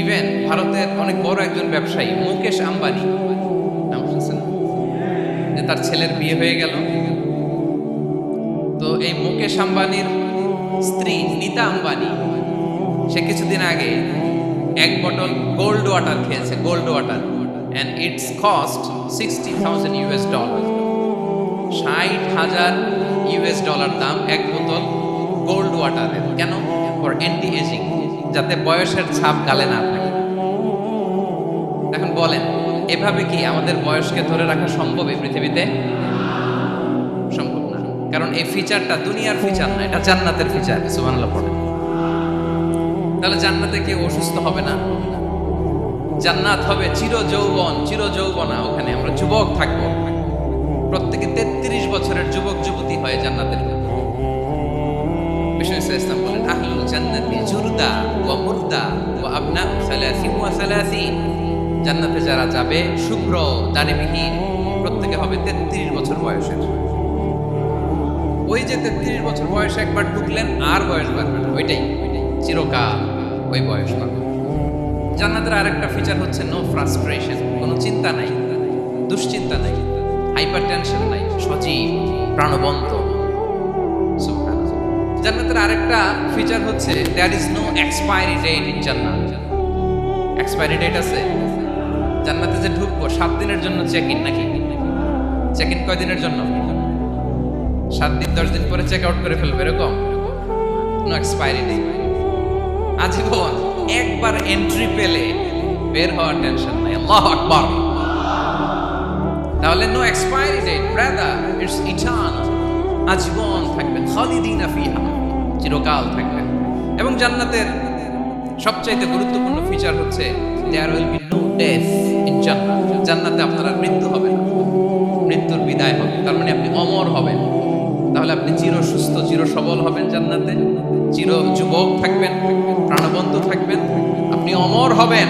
Even ভারতের অনেক বড় একজন ব্যবসায়ী মুকেশ আম্বানি, নাম শুনছেন, যে তার ছেলের বিয়ে হয়ে গেল। তো এই মুকেশ আম্বানির স্ত্রী নীতা আম্বানি, সে কিছুদিন আগে এক বটল গোল্ড ওয়াটার খেয়েছে, gold water, and it's cost $60,000। $60,000 দাম এক বোতল গোল্ড ওয়াটারের। কেন? ফর অ্যান্টি এজিং, যাতে বয়সের ছাপ গালে না থাকে। এখন বলেন, এভাবে কি আমাদের বয়সকে ধরে রাখা সম্ভব এই পৃথিবীতে? সম্ভব না, কারণ এই ফিচারটা দুনিয়ার ফিচার না, এটা জান্নাতের ফিচার। সুবহানাল্লাহ পড়েন। তাহলে জান্নাতে কেউ অসুস্থ হবে না, জান্নাত হবে চির যৌবন, চির যৌবনা। ওখানে আমরা যুবক থাকবো, প্রত্যেকে 33 বছরের যুবক যুবতী হয়ে জান্নাতের। বিষ্ণু ইসলাম বলেন, আহলুল জান্নাতি জুরদা ওয়া মুরদা ওয়া আবনা 30 ওয়া 30। জান্নাতে যারা যাবে শুভ্র দাড়িবিহীন, প্রত্যেকে হবে 33 বছর বয়সের। ওই যে 33 বছর বয়সে একবার ঢুকলেন আর বয়স বাড়বে না, ওইটাই চিরকাল ওই বয়স পাবে। জান্নাতের আরেকটা ফিচার হচ্ছে নো ফ্রাস্ট্রেশন, কোনো চিন্তা নাই, দুশ্চিন্তা নাই, হাইপার টেনশন নাই, সজীব প্রাণবন্ত। জান্নাতের আরেকটা ফিচার হচ্ছে there is no expiry date in জান্নাত। এক্সপায়ারি ডেট আছে? জান্নাতে যে ঢুকবো 7 দিনের জন্য চেক ইন, নাকি চেক ইন কয় দিনের জন্য? 7 দিন 10 দিন পরে চেক আউট করে ফেলবে, এরকম। নো এক্সপায়ারি ডেট, আজীবন। একবার এন্ট্রি পেলে বের হওয়ার টেনশন নাই। আল্লাহু আকবার। তাহলে no expiry date, brother, it's eternal, আজীবন থাকবে, খালিদিনা ফিহা, চিরকাল থাকবে। এবং জান্নাতের সবচাইতে গুরুত্বপূর্ণ ফিচার হচ্ছে there will be no death in জান্নাত। জান্নাতে আপনার আর মৃত্যু হবে না, মৃত্যুর বিদায় হবে। তার মানে আপনি অমর হবেন। তাহলে আপনি চির সুস্থ, চির সবল হবেন জান্নাতে, চির যুবক থাকবেন, প্রাণবন্ত থাকবেন, আপনি অমর হবেন,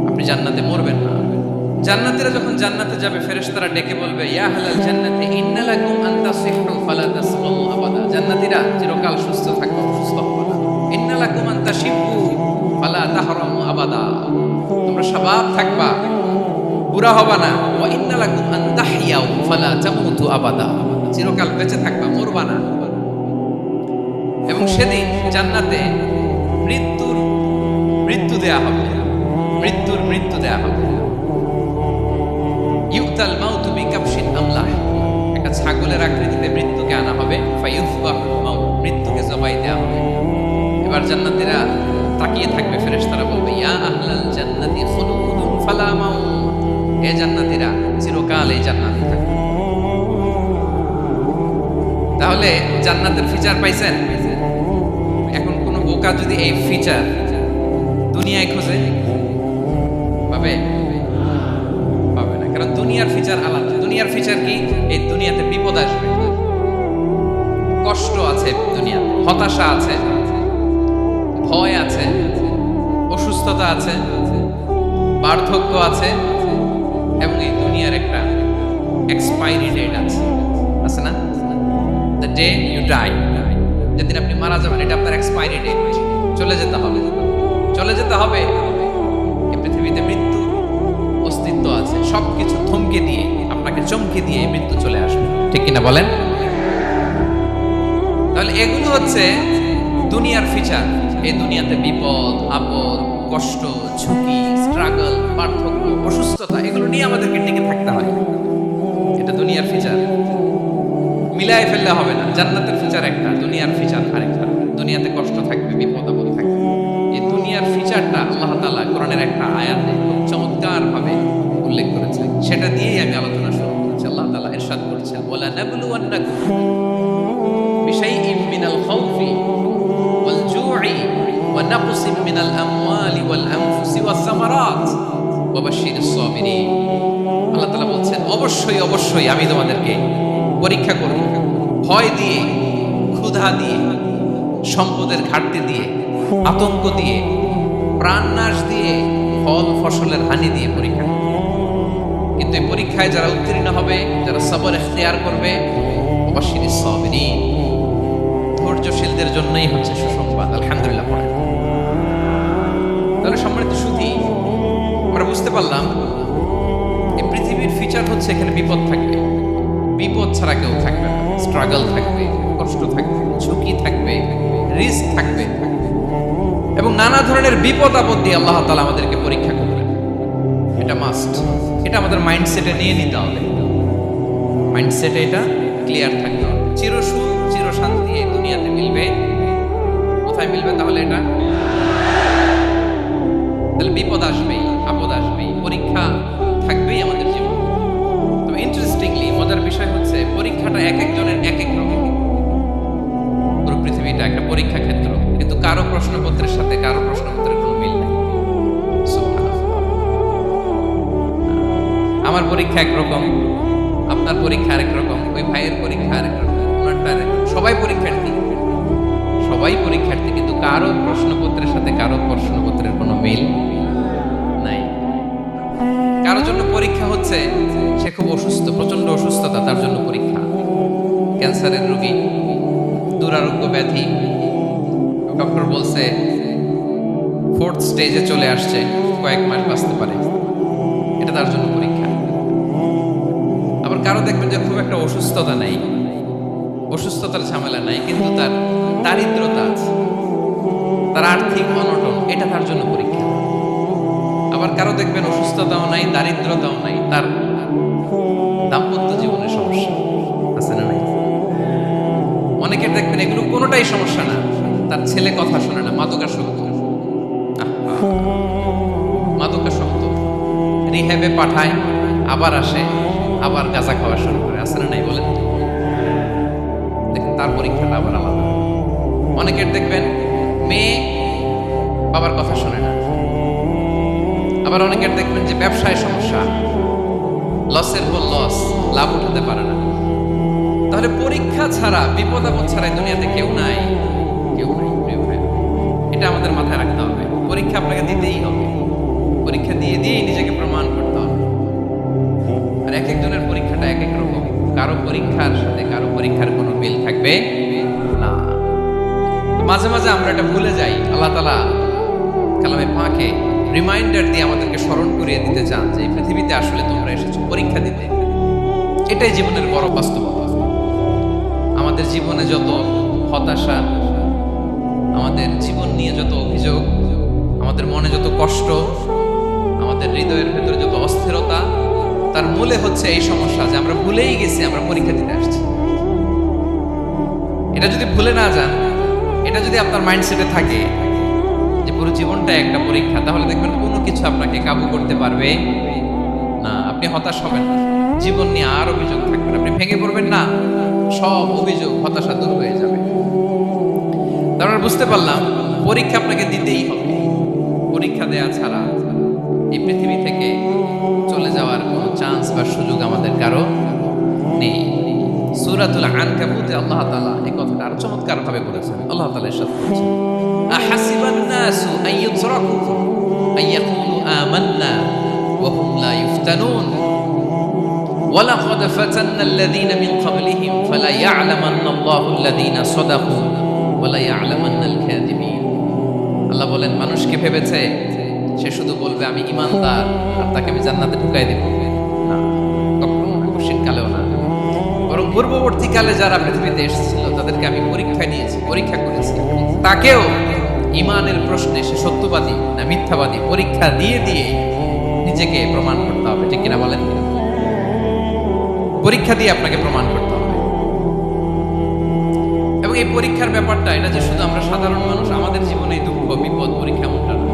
আপনি জান্নাতে মরবেন না। জান্নাতীরা যখন জান্নাতে যাবে, ফেরেশতারা ডেকে বলবে, ইয়া আহলাল জান্নাতি ইন্না লাকুম আন তাসিহু ফালা তাসকাউ আবাদা। জান্নাতীরা চিরকাল সুস্থ থাকবে, অসুস্থ হবে না। ইন্না লাকুম আন তাশিবু ফালা তাহরামু আবাদা, তোমরা শাবাব থাকবা, বুড়া হবা না। ওয়া ইন্না লাকুম আন তাহইয়াউ ফালা তামুতু আবাদা, চিরকাল বেঁচে থাকবা, মরবা না। এবং সেদিন জান্নাতে মৃত্যু দেয়া হবে, মৃত্যু দেয়া হবে। ইউতাল মাউতু বিকাবশিন আমলাহ, একটা ছাগলের আকৃতিতে মৃত্যুকে আনা হবে। ফায়ুযবাহুল মাউত, মৃত্যুকে জবাই দেয়া হবে। এবার জান্নাতীরা তাকিয়ে থাকবে, ফেরেশতারা বলবে, ইয়া আহলাল জান্নাতি খুলুদুন ফালা মাউত। হে জান্নাতীরা, চিরকাল এই জান্নাতে থাকবে। তাহলে জান্নাতের ফিচার পাইছেন? এখন কোন বোকা যদি এই ফিচার দুনিয়ায় খোঁজে, পাবে? পাবে না, কারণ দুনিয়ার ফিচার আলাদা। দুনিয়ার ফিচার কি? এই দুনিয়াতে বিপদ আসবে, কষ্ট আছে দুনিয়াতে, হতাশা আছে, ভয় আছে, অসুস্থতা আছে, বার্ধক্য আছে, এবং এই দুনিয়ার একটা এক্সপায়ারি ডেট আছে না? দ্য ডে ইউ ডাই, যেদিন আপনি মারা যাবেন, এটা আপনার এক্সপায়ারি ডেট। চলে যেতে হবে, চলে যেতে হবে। এই পৃথিবীতে মৃত্যুর অস্তিত্ব আছে, সবকিছু থমকে দিয়ে, আপনাকে চমকে দিয়ে মৃত্যু চলে আসবে, ঠিক কিনা বলেন? তাহলে এগুলো হচ্ছে দুনিয়ার ফিচার। এই দুনিয়াতে বিপদ আপদ, কষ্ট, ঝুঁকি, স্ট্রাগল, পার্থক্য, অসুস্থতা, এগুলো নিয়ে আমাদেরকে টিকে থাকতে হয়। এটা দুনিয়ার ফিচার, মিলাই ফেললে হবে না। জান্নাতের ফিচার একটা, দুনিয়ার ফিচার আরেকটা। দুনিয়াতে কষ্ট থাকবে, বিপদ আপদ থাকবে। এই দুনিয়ার ফিচারটা আল্লাহ তাআলা কোরআনের একটা আয়াতে খুব চমৎকার ভাবে উল্লেখ করেছে, সেটা দিয়েই আমি আলোচনা শুরু করেছি। আল্লাহ তাআলা ইরশাদ করেছেন, ওয়ালা নাবলুওয়ান্নাকুম বিশাইইম মিনাল খাউফি ওয়াল জু'i ওয়া নাকসিম মিনাল আমওয়ালি ওয়াল আনফুসি ওয়াস সামারাত ওয়া বাশশিরিস সাবিরিন। আল্লাহ তাআলা বলছেন, অবশ্যই অবশ্যই আমি তোমাদেরকে পরীক্ষা করব, ভয় দিয়ে, ক্ষুধা দিয়ে, সম্পদের ঘাটতি দিয়ে, আতঙ্ক দিয়ে, প্রাণনাশ দিয়ে, ফল ফসলের হানি দিয়ে পরীক্ষা করব। কিন্তু এই পরীক্ষায় যারা উত্তীর্ণ হবে, যারা সবর ইখতিয়ার করবে, বাশশিরিস সাবিরিন, ধৈর্যশীলদের জন্যই হচ্ছে সুসংবাদ। আলহামদুলিল্লাহ পড়েন। তাহলে সম্মানিত সুধী, আমরা বুঝতে পারলাম এই পৃথিবীর ফিচার হচ্ছে এখানে বিপদ থাকবে, বিপদ ছাড়া কেউ থাকবে না। স্ট্রাগল থাকবে, কষ্ট থাকবে, ঝুঁকি থাকবে, রিস্ক থাকবে, এবং নানা ধরনের বিপদ আপদ দিয়ে আল্লাহ তাআলা আমাদেরকে পরীক্ষা করবেন। এটা মাস্ট, এটা আমাদের মাইন্ডসেটে নিয়ে নিতে হবে। মাইন্ডসেটে এটা ক্লিয়ার থাকতে হবে। চিরসুখ চির শান্তি এই দুনিয়াতে মিলবে, কোথায় মিলবে তাহলে? এটা তাহলে বিপদ আসবেই, আপদ আসবেই, পরীক্ষা থাকবেই আমাদের জীবনে। তবে ইন্টারেস্টিংলি মজার বিষয় হচ্ছে পরীক্ষাটা এক একজনের এক এক রকম। পুরো পৃথিবীটা একটা পরীক্ষা ক্ষেত্র, কিন্তু কারো প্রশ্নপত্রের সাথে কারো প্রশ্নপত্রের কোনো মিল নেই। আমার পরীক্ষা একরকম, আপনার পরীক্ষা আরেক রকম, ওই ভাইয়ের পরীক্ষা আরেক রকম, ওনারটা আরেক রকম। সবাই পরীক্ষার্থী, সবাই পরীক্ষার্থী, কিন্তু কারো প্রশ্নপত্রের সাথে কারো প্রশ্নপত্রের কোনো মিল নাই। কারোর জন্য পরীক্ষা হচ্ছে সে খুব অসুস্থ, প্রচন্ড অসুস্থতা, তার জন্য পরীক্ষা। ক্যান্সারের রোগী, দুরারোগ্য ব্যাধি, ডক্টর বলছে 4th স্টেজে চলে আসছে, কয়েক মাস বাঁচতে পারে, এটা তার জন্য পরীক্ষা। আবার কারো দেখবেন যে খুব একটা অসুস্থতা নাই, অসুস্থতার ঝামেলা নাই, কিন্তু তার দারিদ্রতা আছে, তার আর্থিক অনটন, এটা তার জন্য পরীক্ষা। আবার কারো দেখবেন অসুস্থতাও নাই, দারিদ্রতাও নাই, তার দাম্পত্য জীবনের সমস্যা আছে না নাই? অনেকের দেখবেন এগুলো কোনোটাই সমস্যা না, তার ছেলে কথা শোনে না, মাদকাসক্ত, মাদকাসক্ত, রিহ্যাবে পাঠায়, আবার আসে, আবার গাঁজা খাওয়া শুরু করে, আছে না নাই বলেন? দেখেন তার পরীক্ষাটা আবার আলাদা। অনেকের দেখবেন মেয়ে বাবার কথা শোনে না। আবার অনেকের দেখবেন যে ব্যবসায় সমস্যা, লসের পর লস, লাভ উঠাতে পারে না। তাহলে পরীক্ষা ছাড়া, বিপদ আপদ ছাড়া দুনিয়াতে কেউ নাই, কেউ নাই। প্রিয় ভাই, এটা আমাদের মাথায় রাখতে হবে। পরীক্ষা আপনাকে দিতেই হবে, পরীক্ষা দিয়ে দিয়েই নিজেকে প্রমাণ করতে হবে। আর এক একজনের পরীক্ষাটা এক এক রকম, কারো পরীক্ষার সাথে কারো পরীক্ষার কোনো মিল থাকবে না। মাঝে মাঝে আমরা এটা ভুলে যাই। আল্লাহ তাআলা কালামে পাকে রিমাইন্ডার দিয়ে আমাদেরকে স্মরণ করিয়ে দিতে চান যে এই পৃথিবীতে আসলে তোমরা এসেছো পরীক্ষা দিতে। এটাই জীবনের বড় বাস্তবতা। আমাদের জীবনে যত হতাশা, আমাদের জীবন নিয়ে যত অভিযোগ, আমাদের মনে যত কষ্ট, আমাদের হৃদয়ের ভেতরে যত অস্থিরতা, তার মূলে হচ্ছে এই সমস্যা যে আমরা ভুলেই গেছি আমরা পরীক্ষা দিতে আসছি। এটা যদি ভুলে না যান, এটা যদি আপনার মাইন্ডসেটে থাকে যে পুরো জীবনটা একটা পরীক্ষা, তাহলে দেখবেন কোনো কিছু আপনাকে কাবু করতে পারবে না। আপনি হতাশ হবেন না, জীবন নিয়ে আর অভিযোগ থাকবে না, আপনি ভেঙে পড়বেন না, সব অভিযোগ হতাশা দূর হয়ে যাবে। তারপর বুঝতে পারলাম পরীক্ষা আপনাকে দিতেই হবে। পরীক্ষা দেয়া ছাড়া এই পৃথিবী থেকে চলে যাওয়ার কোনো চান্স বা সুযোগ আমাদের কারো নেই। সূরাতুল আনকাবুতে আল্লাহ তাআলা এই কথাটা আরো চমৎকার ভাবে বলেছেন। আল্লাহ তাআলা ইরশাদ করেছেন, আহাসিবান নাসু আইয়ুতরাকু আইয়াকুলু আমান্না ওয়া হুম লা ইফতানুন ওয়ালাকাদ ফাতান্নাল্লাযীনা মিন ক্বাবলিহিম ফালা ইয়া'লামান্নাল্লাহু আল্লাযীনা সাদাকু ওয়া লা ইয়া'লামান্নাল কাযিবিন। আল্লাহ বলেন, মানুষকে ভেবেছে সে শুধু বলবে আমি ঈমানদার আর তাকে আমি জান্নাতে ঢুকাই দেব, না, কখনো না, কোশ্চিনকালেও না। বরং পূর্ববর্তীকালে যারা পৃথিবীতে এসেছিল তাদেরকে আমি পরীক্ষা নিয়েছি, পরীক্ষা করেছি, তাকেও ঈমানের প্রশ্নে সে সত্যবাদী না মিথ্যাবাদী পরীক্ষা দিয়ে দিয়ে নিজেকে প্রমাণ করতে হবে। ঠিক কিনা বলেন? পরীক্ষা দিয়ে আপনাকে প্রমাণ করতে হবে। এবং এই পরীক্ষার ব্যাপারটা এটা যে শুধু আমরা সাধারণ মানুষ আমাদের জীবনে দুঃখ বিপদ পরীক্ষা এমনটা না।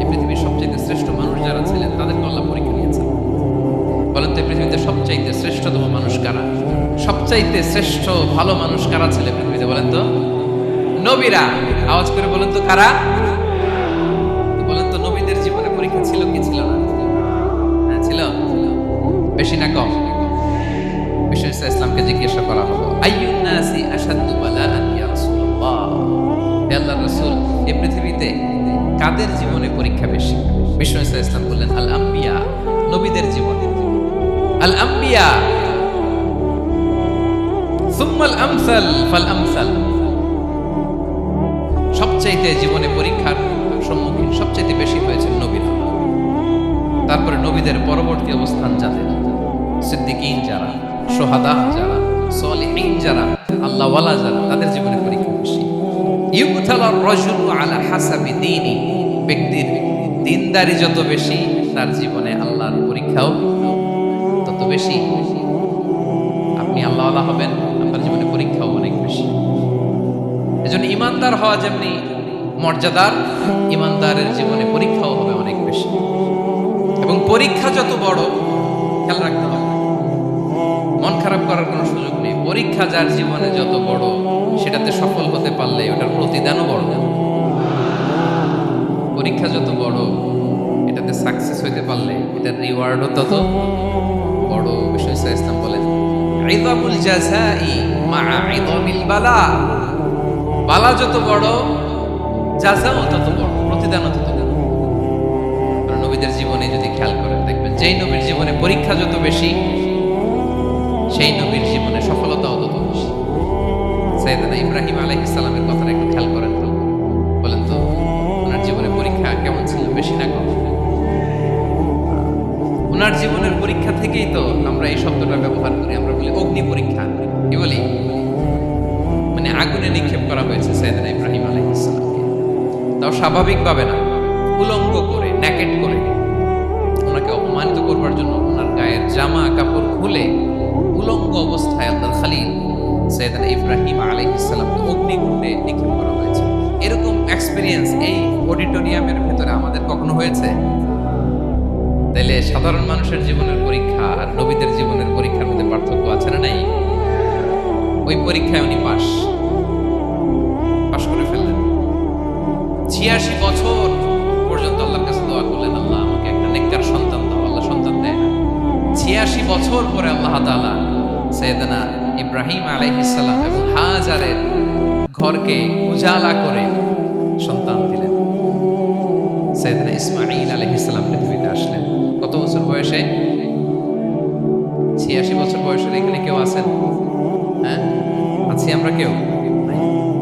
এই পৃথিবীর সবচেয়ে শ্রেষ্ঠ মানুষ যারা ছিলেন তাদেরকে আল্লাহ পরীক্ষা নিয়েছেন। বলেন তো এই পৃথিবীতে সবচাইতে শ্রেষ্ঠতম মানুষ কারা? সবচাইতে শ্রেষ্ঠ ভালো মানুষ কারা ছিলেন পৃথিবীতে? বলেন তো নবীরা। আওয়াজ করে বলেন তো কারা? বলেন তো নবীদের জীবনে পরীক্ষা ছিল কি ছিল না? হ্যাঁ ছিল। বেশি না কম? বিষ্ণু ইসলামকে জিজ্ঞাসা করা হলো, আইয়ুন নাসি আশাদ্দু বালাআন ইয়া রাসূলুল্লাহ, হে আল্লাহর রাসূল এই পৃথিবীতে কাদের জীবনে পরীক্ষা বেশি? বিষ্ণু ইসলাম বললেন, আল আম্বিয়া, নবীদের জীবনে। আল আম্বিয়া সুম্মাল আমসাল ফাল আমসাল, সবচাইতে জীবনে পরীক্ষার সম্মুখীন সবচাইতে বেশি হয়ে নবীদের পরবর্তী অবস্থান যাদের, সিদ্দিকীন যারা, সোহাদা যারা, সলিহীন যারা, আল্লাহওয়ালা যারা, তাদের জীবনে পরীক্ষা বেশি। ইউবতালার রাজুলু আলা হাসাবি দীনি, ব্যক্তির দিনদারি যত বেশি তার জীবনে আল্লাহর পরীক্ষাও তত বেশি। আপনি আল্লাহওয়ালা হবেন, আপনার জীবনে পরীক্ষাও অনেক বেশি। এজন্য ইমানদার হওয়া যেমনি মর্যাদার, ইমানদারের জীবনে পরীক্ষাও হবে অনেক বেশি। এবং পরীক্ষা যত বড়, খেয়াল রাখতে হবে, মন খারাপ করার কোনো সুযোগ নেই। পরীক্ষা যার জীবনে যত বড়, সেটাতে সফল হতে পারলে ওটার প্রতিদানও বড়। পরীক্ষা যত বড়, এটাতে সাকসেস হইতে পারলে এটার রিওয়ার্ডও তত বড়। বিষয় ইসলাম বলেন, ইযামুল জাযাই মা'a ইযামিল বালা, বালা যত বড়, জাযাও তত বড়, প্রতিদানও তত বড়। নবীদের জীবনে যদি খেয়াল করেন দেখবেন, যেই নবীর জীবনে পরীক্ষা যত বেশি, সেই নবীর জীবনে সফলতাও তত বেশি। সাইয়েদনা ইব্রাহিম আলাইহিস সালামের কথাটা একটু খেয়াল করেন তো, বলেন তো ওনার জীবনে পরীক্ষা কেমন ছিল, বেশি না কম? ওনার জীবনের পরীক্ষা থেকেই তো আমরা এই শব্দটা ব্যবহার করি, আমরা বলি অগ্নি পরীক্ষা। কি বলি? মানে আগুনে নিক্ষেপ করা হয়েছে সাইয়েদনা ইব্রাহিম আলাইহিস সালামকে, তাও স্বাভাবিকভাবে না, উলঙ্গ করে, ন্যাকেট করে, ওনাকে অপমানিত করবার জন্য ওনার গায়ের জামা কাপড় খুলে উলঙ্গ অবস্থায় আল্লাহর খলিল সাইয়েদনা ইব্রাহিম আলাইহিস সালামকে অগ্নিকুণ্ডে নিক্ষেপ করা হয়েছে। এরকম এক্সপেরিয়েন্স এই অডিটোরিয়ামের ভেতরে আমাদের কখনো হয়েছে? তাইলে সাধারণ মানুষের জীবনের পরীক্ষা আর নবীদের জীবনের পরীক্ষার মধ্যে পার্থক্য আছে না নাই? ওই পরীক্ষায় উনি পাশ করে ফেললেন। ৮৬ বছর পর্যন্ত আল্লাহর কাছে দোয়া করলেন, আল্লাহ আমাকে একটা নেককার সন্তান দাও। আল্লাহ সন্তান দেয় না। ৮৬ বছর পরে আল্লাহ তাআলা সাইয়েদনা ইব্রাহিম আলাইহিস সালাম এবং হাজারের ঘরকে উজালা করে সন্তান দিলেন। সাইয়েদনা ইসমাঈল আলাইহিস সালাম পৃথিবীতে আসলেন কত বছর বয়সে? ৮৬ বছর বয়সের এখানে কেউ আছেন? হ্যাঁ, আছি আমরা কেউ?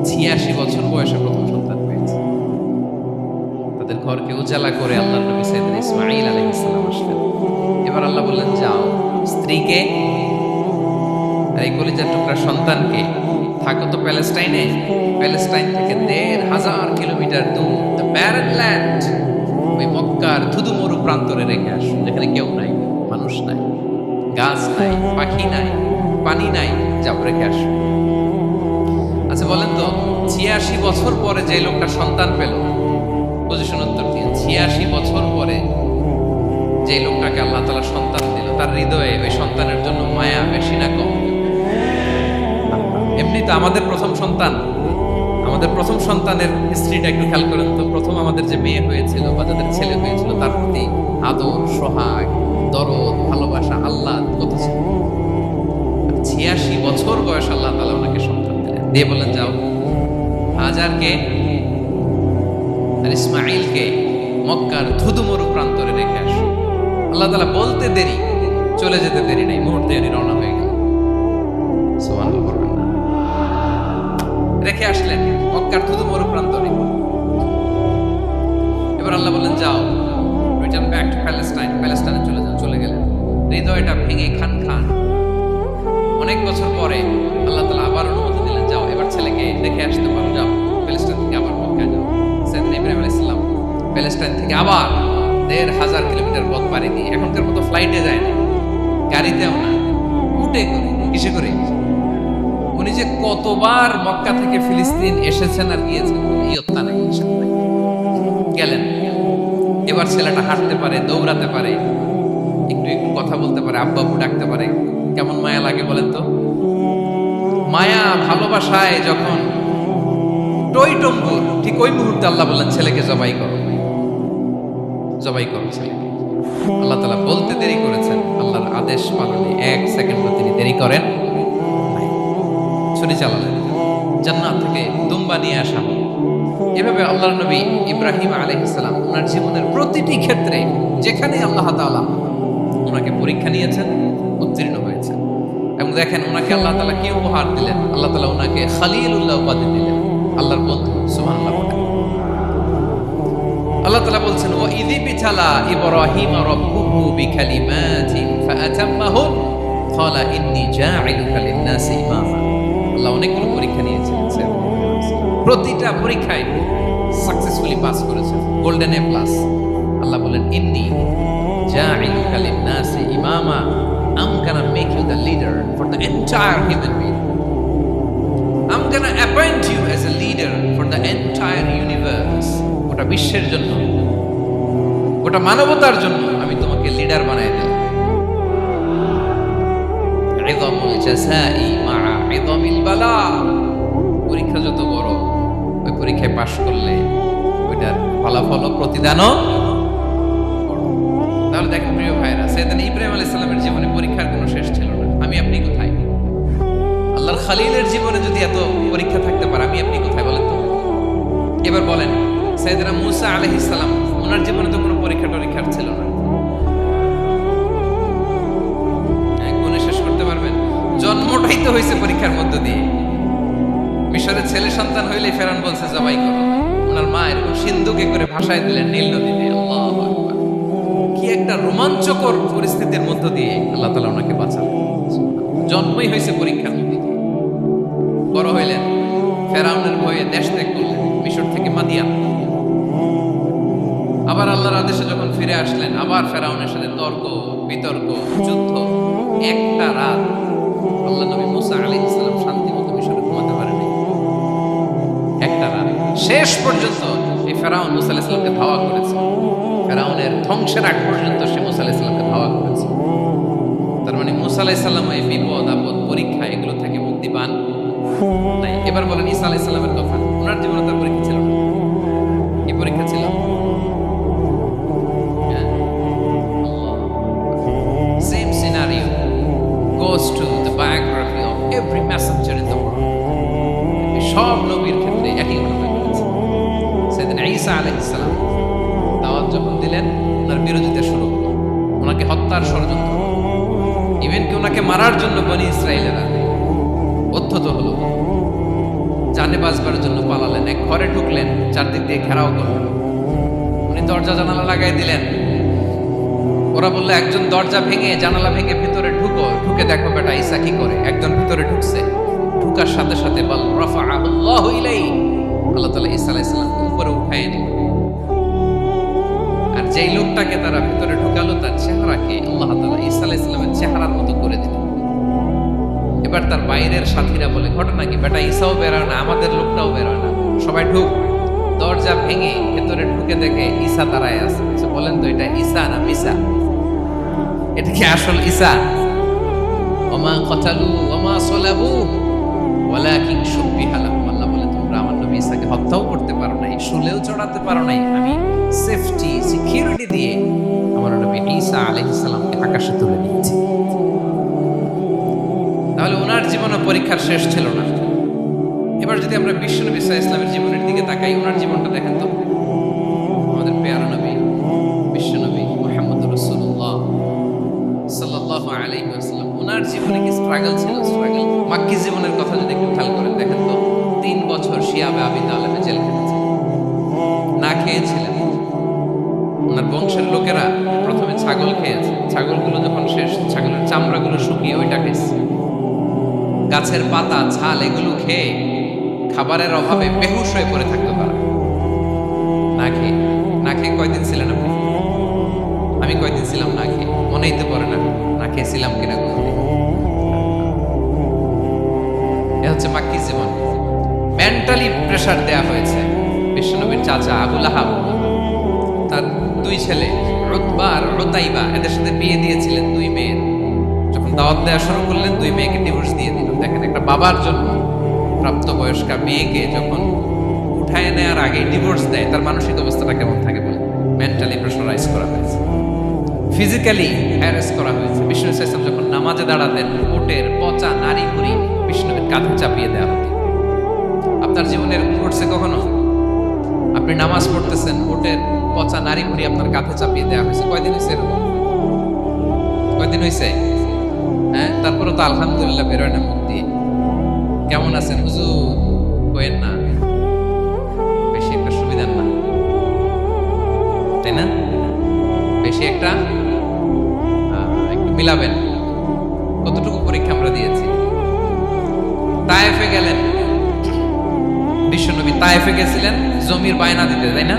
৮৬ বছর বয়সে প্রথম সন্তান পেয়েছে। তাদের ঘরকে উজালা করে আল্লাহর নবী সাইয়েদনা ইসমাঈল আলাইহিস সালাম আসলেন। এবার আল্লাহ বললেন, যাও স্ত্রীকে আর এই কলিজার টুকরা সন্তানকে, থাকো তো প্যালেস্টাইনে, প্যালেস্টাইন থেকে ১৫০০ কিলোমিটার দূর, দ্য ব্যারেন ল্যান্ড, ওই মক্কার ধুধু মরু প্রান্তরে রেখে আসো, যেখানে কেউ নাই, মানুষ নাই, গাছ নাই, পাখি নাই, পানি নাই, যাও রেখে আসো। আচ্ছা বলেন তো, ৮৬ বছর পরে যে লোকটা সন্তান পেল, পজিশন উত্তর দিয়ে, ৮৬ বছর পরে যে লোকটাকে আল্লাহ তাআলা সন্তান দিল, তার হৃদয়ে ওই সন্তানের জন্য মায়া বেশি না কম? এমনি তো আমাদের প্রথম সন্তানের হিস্ট্রিটা একটু খেয়াল করেন তো। প্রথম আমাদের যে মেয়ে হয়েছিল বা যাদের ছেলে হয়েছিল, তার প্রতি আদর, সোহাগ, দরদ, ভালোবাসা, আল্লাহ কত ছিল। ৮৬ বছর বয়স আল্লাহ তাআলা ওনাকে সন্তান দিলেন, দিয়ে বলেন, যাও হাজারকে আর ইসমাঈলকে মক্কার ধুধুমরু প্রান্তরে রেখে আসো। আল্লাহ তাআলা বলতে দেরি, চলে যেতে দেরি নাই, মুহূর্তে উনি রওনা হয়ে গেলেন। সুবহানাল্লাহ বলবেন না? রেখে আসলেন মক্কার ধুধুমরু প্রান্তরে। এবার আল্লাহ বললেন, যাও রিটার্ন ব্যাক টু প্যালেস্টাইন, প্যালেস্টাইনে চলে যান। চলে গেলেন, হৃদয়টা ভেঙে খান খান। অনেক বছর পরে আল্লাহ তাআলা আবার অনুমতি দিলেন, যাও এবার ছেলেকে দেখে আসতে পারো, যাও প্যালেস্টাইন থেকে আবার মক্কায় যাও। সাইয়েদনা ইব্রাহিম আলাইহিস সালাম প্যালেস্টাইন থেকে আবার ১৫০০ কিলোমিটার পথ পাড়ি দিয়ে, এখনকার মতো ফ্লাইটে যায় না, গাড়িতেও না, উটে করে, কিসে করে। উনি যে কতবার মক্কা থেকে ফিলিস্তিন এসেছেন আর গিয়েছেন, ইয়ত্তা নাই, গেলেন। এবার ছেলেটা হাঁটতে পারে, দৌড়াতে পারে, একটু একটু কথা বলতে পারে, আব্বা আব্বু ডাকতে পারে। কেমন মায়া লাগে বলেন তো? মায়া ভালোবাসায় যখন টইটম্বুর, ঠিক ওই মুহূর্তে আল্লাহ বললেন, ছেলেকে জবাই করো, জবাই করো ছেলেকে। আল্লাহ তাআলা বলতে দেরি করেছেন, আল্লাহর আদেশ পালনে ১ সেকেন্ডও তিনি দেরি করেন নাই। ছুরি চালালেন, জান্নাত থেকে দুম্বা নিয়ে আসা। এভাবে আল্লাহর নবী ইব্রাহিম আলাইহিস সালাম ওনার জীবনের প্রতিটি ক্ষেত্রে যেখানে আল্লাহ তাআলা ওনাকে পরীক্ষা নিয়েছেন, উত্তীর্ণ হয়েছেন। এবং দেখেন ওনাকে আল্লাহ তাআলা কি উপহার দিলেন, আল্লাহ তাআলা ওনাকে খলিলুল্লাহ উপাধি দিলেন, আল্লাহর বন্ধু। সুবহানাল্লাহ। আল্লাহ তাআলা বলছেন ওয়া ইযি বিতালা ইব্রাহিম রাব্বুহু বিকালিমাতিন ফাআতাম্মাহুন ক্বালা ইন্নী জাঈলুকা লিন-নাসি ইমামা। আল্লাহ অনেকগুলো পরীক্ষা নিয়েছেন, প্রতিটা পরীক্ষায় সাকসেসফুলি পাস করেছেন, গোল্ডেন এ প্লাস। আল্লাহ বলেন ইন্নী জাঈলুকা লিন-নাসি ইমামা, I'm gonna make you the leader for the entire human being. I'm gonna appoint you as a leader for the entire universe. গোটা বিশ্বের জন্য, গোটা মানবতার জন্য আমি তোমাকে লিডার বানাই দিলাম। ইযামুল জাযাই মা'a ইযামিল বালা। পরীক্ষা যত বড়, ওই পরীক্ষায় পাশ করলে ওইটার ফলাফল ও প্রতিদানও বড়। তাহলে দেখেন প্রিয় ভাইরা, সাইয়েদনা ইব্রাহিম আলাইহিস সালামের জীবনে পরীক্ষার কোনো শেষ ছিল না। আমি আপনি কোথায়? আল্লাহর খলিলের জীবনে যদি এত পরীক্ষা থাকতে পারে, আমি আপনি কোথায় বলেন তো? এবার বলেন, সাইয়েদনা মূসা আলাইহিস সালাম, ওনার জীবনে তো কোনো পরীক্ষা টরীক্ষার ছিল না। গুণে শেষ করতে পারবেন? জন্মটাই তো হয়েছে পরীক্ষার মধ্য দিয়ে। মিশরের ছেলে সন্তান হইলে ফেরাউন বলছে জবাই করো। ওনার মা এরকম সিন্ধুকে করে ভাসায় দিলেন নীল নদীতে। আল্লাহু আকবার! কি একটা রোমাঞ্চকর পরিস্থিতির মধ্য দিয়ে আল্লাহ তাআলা ওনাকে বাঁচালেন। জন্মই হয়েছে পরীক্ষার মধ্যে। বড় হইলেন, ফেরাউনের ভয়ে দেশ ত্যাগ করলেন, মিশর থেকে মাদিয়ান। আবার আল্লাহর আদেশে যখন ফিরে আসলেন, আবার ফেরাউনের সাথে তর্ক বিতর্ক, যুদ্ধ। একটা রাত আল্লাহ নবী মূসা আলাইহিস সালাম শান্তি মতো মিশরে ঘুমাতে পারেনি। একটা রাত শেষ পর্যন্ত এই ফেরাউন মূসা আলাইহিস সালামকে ধাওয়া করেছে। ফেরাউনের ধ্বংসের আগ পর্যন্ত সে মূসা আলাইহিস সালামকে ধাওয়া করেছে। তার মানে মূসা আলাইহিস সালাম এই বিপদ আপদ পরীক্ষা এগুলো থেকে মুক্তি পান নাই। এবার বলেন ঈসা আলাইহিস সালামের কথা, ওনার জীবনে তার পরীক্ষা ছিল না? কি পরীক্ষা ছিল? Same scenario goes to the biography of every messenger in the world. সব নবীর ক্ষেত্রে একই ঘটনা ঘটেছে। সাইয়েদনা ঈসা আলাইহিস সালাম দাওয়াত যখন দিলেন, ওনার বিরোধিতা শুরু হলো, ওনাকে হত্যার ষড়যন্ত্র, ইভেন কি ওনাকে মারার জন্য বনি ইসরায়েলেরা উদ্ধত হলো। জানে বাঁচবার জন্য পালালেন, এক ঘরে ঢুকলেন, চারদিক দিয়ে ঘেরাও করলেন। উনি দরজা জানালা লাগাই দিলেন। ওরা বললো একজন দরজা ভেঙে জানালা ভেঙে ভিতরে ঢুকো, ঢুকে দেখো বেটা ঈসা কি করে। একজন ভিতরে ঢুকছে, ঢুকার সাথে সাথে বল রাফাআহুল্লাহু ইলাইহি, আল্লাহ তাআলা ঈসা আলাইহিস সালামকে উপরে উঠায় নিলেন। আর যেই লোকটাকে তারা ভিতরে ঢুকালো, তার চেহারাকে আল্লাহ তাআলা ঈসা আলাইহিস সালামের চেহারার মতো করে দিলেন। এবার তার বাইরের সাথীরা বলে, ঘটনা কি বেটা? ঈসাও বেরোয় না, আমাদের লোকটাও বেরোয় না, সবাই ঢুক। দরজা ভেঙে ভেতরে ঢুকে দেখে ঈসা দাঁড়ায় আছে। বলেন তো এটা ঈসা না মিসা? এটা কি আসল ঈসা? ওমা কতালু ওমা সালাবু ওয়ালাকিন শুবিহা লাহুম। আল্লাহ বলে তোমরা আমার নবী ঈসাকে হত্যাও করতে পারো নাই, শুলেও চড়াতে পারো নাই, আমি সেফটি সিকিউরিটি দিয়ে আমার নবী ঈসা আলাইহিস সালামকে আকাশে তুলে নিয়েছি। তাহলে ওনার জীবনে পরীক্ষার শেষ ছিল না। এবার যদি আমরা বিশ্বনবী সাল্লাল্লাহু আলাইহি ওয়াসাল্লামের জীবনের দিকে তাকাই, ওনার জীবনটা দেখেন তো। আমাদের প্রিয় নবী বিশ্বনবী মুহাম্মদুর রাসূলুল্লাহ সাল্লাল্লাহু আলাইহি ওয়াসাল্লাম, ওনার জীবনে কি স্ট্রাগল ছিল? স্ট্রাগল। মাক্কি জীবনের কথা যদি একটু খেয়াল করেন, দেখেন তো 3 বছর শিয়াবে আবি তালেবে জেল খেটেছেন, না খেয়েছিলেন। ওনার বংশের লোকেরা প্রথমে ছাগল খেয়েছে, ছাগলগুলো যখন শেষ, ছাগলের চামড়াগুলো শুকিয়ে ওইটা খেয়েছে। গাছের পাতা ছাল এগুলো খেয়ে খাবারের অভাবে বেহুশ হয়ে পড়ে থাকতো তারা, না খেয়ে। না খেয়ে কয়দিন ছিলেন আপনি? আমি কয়দিন ছিলাম না খেয়ে? মনেই তো পড়ে না, না খেয়েছিলাম কিনা। এ হচ্ছে মাক্কি জীবন। মেন্টালি প্রেসার দেয়া হয়েছে। বিশ্বনবীর চাচা আবু লাহাব, তার 2 ছেলে উতবা আর উতাইবা, এদের সাথে বিয়ে দিয়েছিলেন 2 মেয়ের। যখন দাওয়াত দেওয়া শুরু করলেন, 2 মেয়েকে ডিভোর্স দিয়ে দিল। দেখেন, একটা বাবার জন্য প্রাপ্তবয়স্কা মেয়েকে যখন উঠায় নেওয়ার আগে ডিভোর্স দেয়, তার মানসিক অবস্থাটা কেমন থাকে বলে? মেন্টালি প্রেশারাইজ করা হয়েছে, ফিজিক্যালি হ্যারাস করা হয়েছে। বিষ্ণু ইসলাম যখন নামাজে দাঁড়াতেন, ওটের পচা নারী ভুঁড়ি বিষ্ণুবীর কাঁধে চাপিয়ে দেওয়া হতো। আপনার জীবনে এরকম ঘটছে কখনো? আপনি নামাজ পড়তেছেন, ওটের পচা নারী ভুঁড়ি আপনার কাঁধে চাপিয়ে দেওয়া হয়েছে? কয়দিন হয়েছে এরকম? কয়দিন হয়েছে? হ্যাঁ, তারপরে তো আলহামদুলিল্লাহ বেরোয় না মুখ দিয়ে। কেমন আছেন হুজুর? কইেন না, বেশি একটা সুবিধার না। তাই না? বেশি একটা একটু মিলাবেন, কতটুকু পরীক্ষা আমরা দিয়েছি। তায়েফে গেলেন বিশ্বনবী, তায়েফে গেছিলেন জমির বায়না দিতে, তাই না?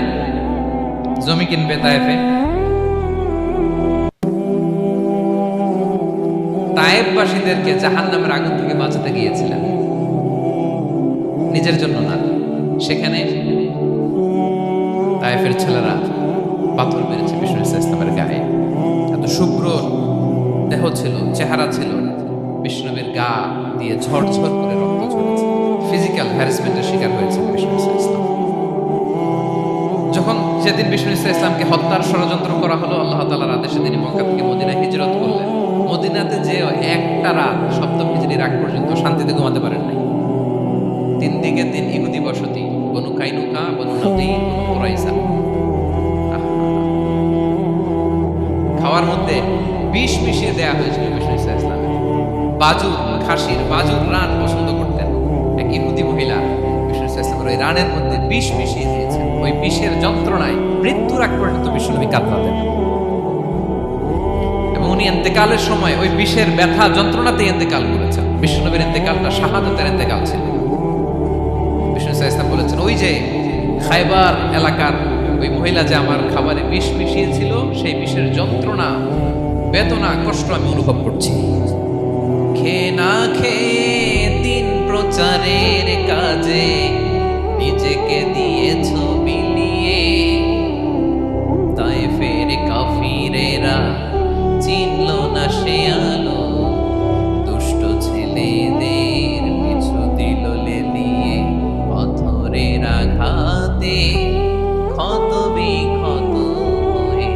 জমি কিনবে তায়েফে। তায়েফবাসীদেরকে জাহান্নামের আগুন থেকে বাঁচাতে গিয়েছিলেন, নিজের জন্য না। সেখানে তায়েফের ছেলেরা পাথর মেরেছে বিষ্ণু ইসলামের গায়ে। এত শুভ্র দেহ ছিল, চেহারা ছিল, বিষ্ণুবীর গা দিয়ে ঝরঝর করে রক্ত ঝরেছে। ফিজিক্যাল হ্যারাসমেন্টের শিকার হয়েছে বিষ্ণু ইসলাম। যখন সেদিন বিষ্ণু ইসলামকে হত্যার ষড়যন্ত্র করা হলো, আল্লাহ তাআলার আদেশে তিনি মক্কা থেকে মদিনায় হিজরত করলেন। মদিনাতে যে একটা রাত, সপ্তম হিজরির আগ পর্যন্ত শান্তিতে ঘুমাতে পারেন নাই। 3 দিকে 3 ইহুদি বসতি, বনু কাইনুকা, বনু নাদির, বনু কুরাইজা। খাওয়ার মধ্যে বিষ মিশিয়ে দেয়া হয়েছিল বিষ্ণু ইসলামের। বাজুর, খাসির বাজুর রান পছন্দ করতেন। এক ইহুদি মহিলা বিষ্ণু ইসলামের ওই রানের মধ্যে বিষ মিশিয়ে দিয়েছেন। ওই বিষের যন্ত্রণায় মৃত্যুর আগ পর্যন্ত বিষ্ণুনবী কাঁদতেন এবং উনি ইন্তেকালের সময় ওই বিষের ব্যথা যন্ত্রণাতে ইন্তেকাল করেছেন। বিষ্ণুনবীর ইন্তেকালটা শাহাদাতের ইন্তেকাল ছিল। বিষ্ণু ইসলাম বলেছেন, ওই যে খায়বার এলাকার ওই মহিলা যে আমার খাবারে বিষ মিশিয়েছিল, সেই বিষের যন্ত্রণা, বেদনা, কষ্ট আমি অনুভব করছি। খেয়ে না খেয়ে দিন প্রচারের কাজে নিজেকে দিয়েছ বিলিয়ে। তায়েফের কাফিরেরা চিনল না সে আলো, দুষ্ট ছেলেদের পিছু দিল লেলিয়ে। পাথরের আঘাতে ক্ষত বিক্ষত হয়ে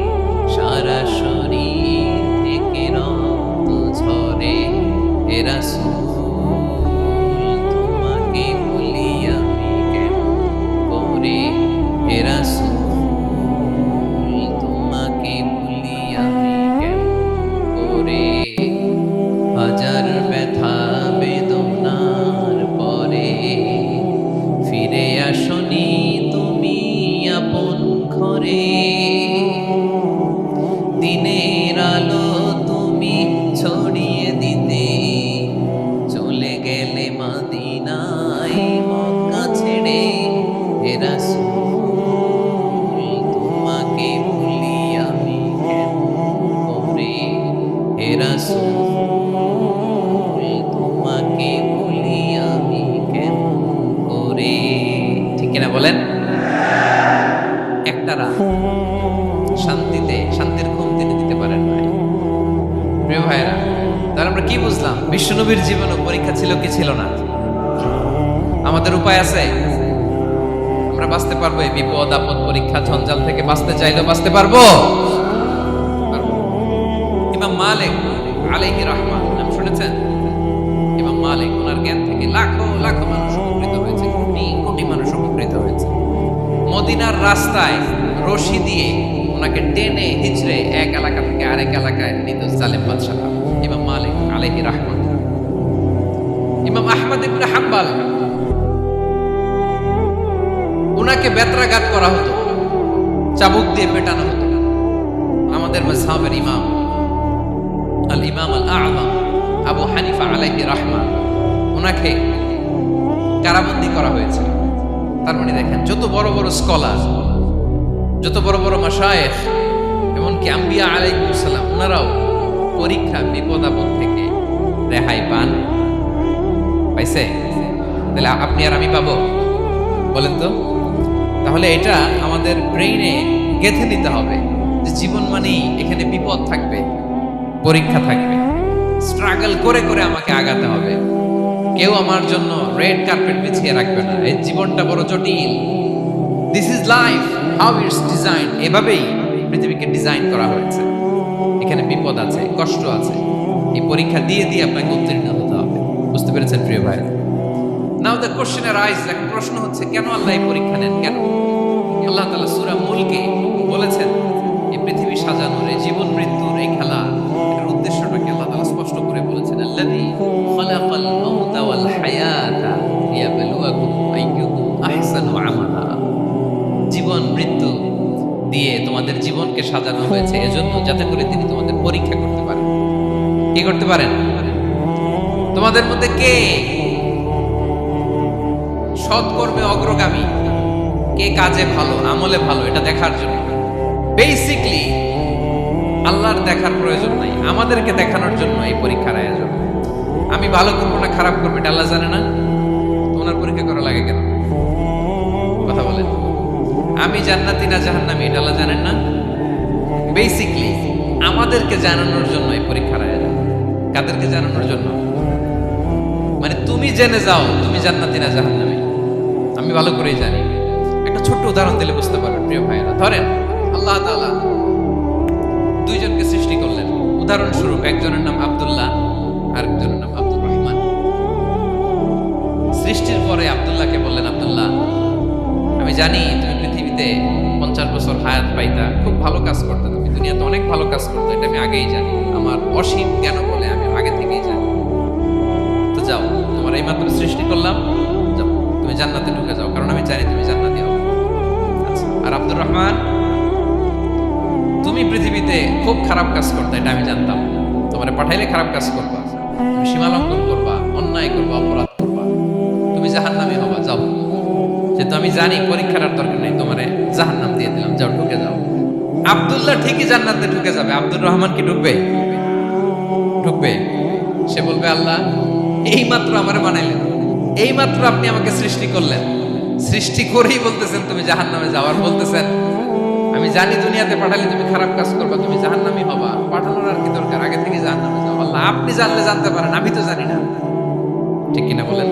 সারা শরীর থেকে রক্ত ঝরে। হে রাসূল, তোমাকে ভুলি আমি কেমন করে। হে রাসূল, তোমাকে ভুলি আমি কেমন করে। হাজার ব্যথা বেদনার পরে ফিরে আসনি তুমি আপন ঘরে। দিনের আলো তুমি ছড়িয়ে দিতে চলে গেলে মদিনায় মক্কা ছেড়ে। হে রাসূল, তোমাকে ভুলি আমি কেমন করে। হে রাসূল, তোমাকে ভুলি আমি কেমন করে। ঠিক কিনা বলেন? একটা রাত শান্তিতে, শান্তির ঘুম তিনি দিতে পারেন নাই। প্রিয় ভাইরা, তাহলে আমরা কি বুঝলাম? বিশ্বনবীর জীবনে পরীক্ষা ছিল কি ছিল না? আমাদের উপায় আছে? আমরা বাঁচতে পারবো এই বিপদ আপদ পরীক্ষা ঝঞ্ঝাল থেকে? বাঁচতে চাইলেও বাঁচতে পারবো? পারবো। ইমাম মালিক আলাইহি রাহমাহ নাম শুনেছেন? ইমাম মালিক, ওনার জ্ঞান থেকে লাখো লাখো মানুষ উপকৃত হয়েছে, কোটি কোটি মানুষ উপকৃত হয়েছে। মদিনার রাস্তায় রশি দিয়ে ওনাকে টেনে হিচড়ে এক এলাকা থেকে আরেক এলাকায় নিত জালেম বাদশাহ ইমাম মালিক আলাইহি রাহমাহ। ইমাম আহমদ ইবনে হাম্বল, ওনাকে বেত্রাঘাত করা হতো, চাবুক দিয়ে পেটানো হতো। আমাদের মাযহাবের ইমাম আল ইমাম আল আযম আবু হানিফা আলাইহি রাহমাহ, ওনাকে কারাবন্দী করা হয়েছিল। তার মানে দেখেন, যত বড় বড় স্কলার, যত বড় বড় মাশায়েখ, এমনকি আম্বিয়া আলাইহিস সালাম, ওনারাও পরীক্ষা বিপদ আপদ থেকে রেহাই পান। পাইছে? তাহলে আপনি আর আমি পাবো? বলেন তো। তাহলে এটা আমাদের ব্রেইনে গেঁথে নিতে হবে যে জীবন মানেই এখানে বিপদ থাকবে, পরীক্ষা থাকবে, স্ট্রাগল করে করে আমাকে আগাতে হবে। কেউ আমার জন্য রেড কার্পেট বিছিয়ে রাখবে না। এই জীবনটা বড় জটিল। This is life, how it's design. এভাবেই পৃথিবীকে ডিজাইন করা হয়েছে। এখানে বিপদ আছে, কষ্ট আছে। এই পরীক্ষা দিয়ে দিয়ে আপনাকে উত্তীর্ণ হতে হবে। বুঝতে পেরেছেন প্রিয় ভাই? নাও দ্য কোশ্চেন অ্যারাইজ, একটা প্রশ্ন হচ্ছে, কেন আল্লাহ এই পরীক্ষা নেন? কেন? আল্লাহ তাআলা সূরা মুলকে বলেছেন, এই পৃথিবী সাজানোর, এই জীবন মৃত্যুর এই খেলা, এর উদ্দেশ্যটাকে আল্লাহ তাআলা স্পষ্ট করে বলেছেন। আল্লাযী খালাকাল মাউতা ওয়াল হায়াতা লিয়াবলুয়াকুম আইয়ুকুম আহসানু আমালা। জীবন মৃত্যু দিয়ে তোমাদের সাজানো হয়েছে এজন্য, যাতে করে তিনি তোমাদের পরীক্ষা করতে পারেন। কি করতে পারেন? তোমাদের মধ্যে কে সৎকর্মে অগ্রগামী, কে কাজে ভালো, আমলে ভালো, এটা দেখার জন্য। বেসিকলি আল্লাহর দেখার প্রয়োজন নাই, আমাদেরকে দেখানোর জন্য এই পরীক্ষার আয়োজন। আমি ভালো করবো না খারাপ করবো এটা আল্লাহ জানে না? তোমার পরীক্ষা করা লাগে কেন? কথা বলেন। আমি জান্নাতি না জাহান্নামী এটা আল্লাহ জানেন না? বেসিকলি আমাদেরকে জানানোর জন্য এই পরীক্ষার আয়োজন। কাদেরকে জানানোর জন্য? মানে তুমি জেনে যাও তুমি জান্নাতি না জাহান্নামী, আমি ভালো করেই জানি। একটা ছোট্ট উদাহরণ দিলে বুঝতে পারবেন প্রিয় ভাইয়েরা। ধরেন আল্লাহ তাআলা দুইজনকে সৃষ্টি করলেন। উদাহরণস্বরূপ একজনের নাম আব্দুল্লাহ, আরেকজনের নাম আব্দুর রহমান। সৃষ্টির পরে আব্দুল্লাহকে বললেন, আব্দুল্লাহ আমি জানি তুমি পৃথিবীতে 50 বছর হায়াত পাইতা, খুব ভালো কাজ করতে, তুমি দুনিয়াতে অনেক ভালো কাজ করতে, এটা আমি আগেই জানি, আমার অসীম জ্ঞান বলে আমি আগে থেকেই জানি। তো যাও, তোমার এই মাত্র সৃষ্টি করলাম, যাও তুমি জান্নাতে ঢুকে যাও, কারণ আমি জানি তুমি জান্নাতি হবে। আচ্ছা, আর আব্দুর রহমান তুমি পৃথিবীতে খুব খারাপ কাজ করতে, এটা আমি জানতাম, তোমার পাঠাইলে খারাপ কাজ করবা, তুমি সীমালঙ্ঘন করবা, অন্যায় করবা, অপরাধ করবা, তুমি জাহান্নামী হবা, যাও। যেহেতু আমি জানি পরীক্ষার আর দরকার নেই, তোমারে জাহান্নাম দিয়ে দিলাম, যাও ঢুকে যাও। আব্দুল্লাহ ঠিকই জান্নাতে ঢুকে যাবে, আব্দুর রহমান কি ঢুকবে? ঢুকবে। সে বলবে, আল্লাহ এই মাত্র আমারে বানাইলেন, এই মাত্র আপনি আমাকে সৃষ্টি করলেন, সৃষ্টি করেই বলতেছেন তুমি জাহান্নামে যাওয়ার, বলতেছেন আমি জানি দুনিয়াতে পাঠালে তুমি খারাপ কাজ করবা, তুমি জাহান্নামী হবা, পাঠানোর আর কি দরকার, আগে থেকে জাহান্নামে যাও। আল্লাহ আপনি জানলে জানতে পারেন, আমি তো জানি না। ঠিক কিনা বলেন?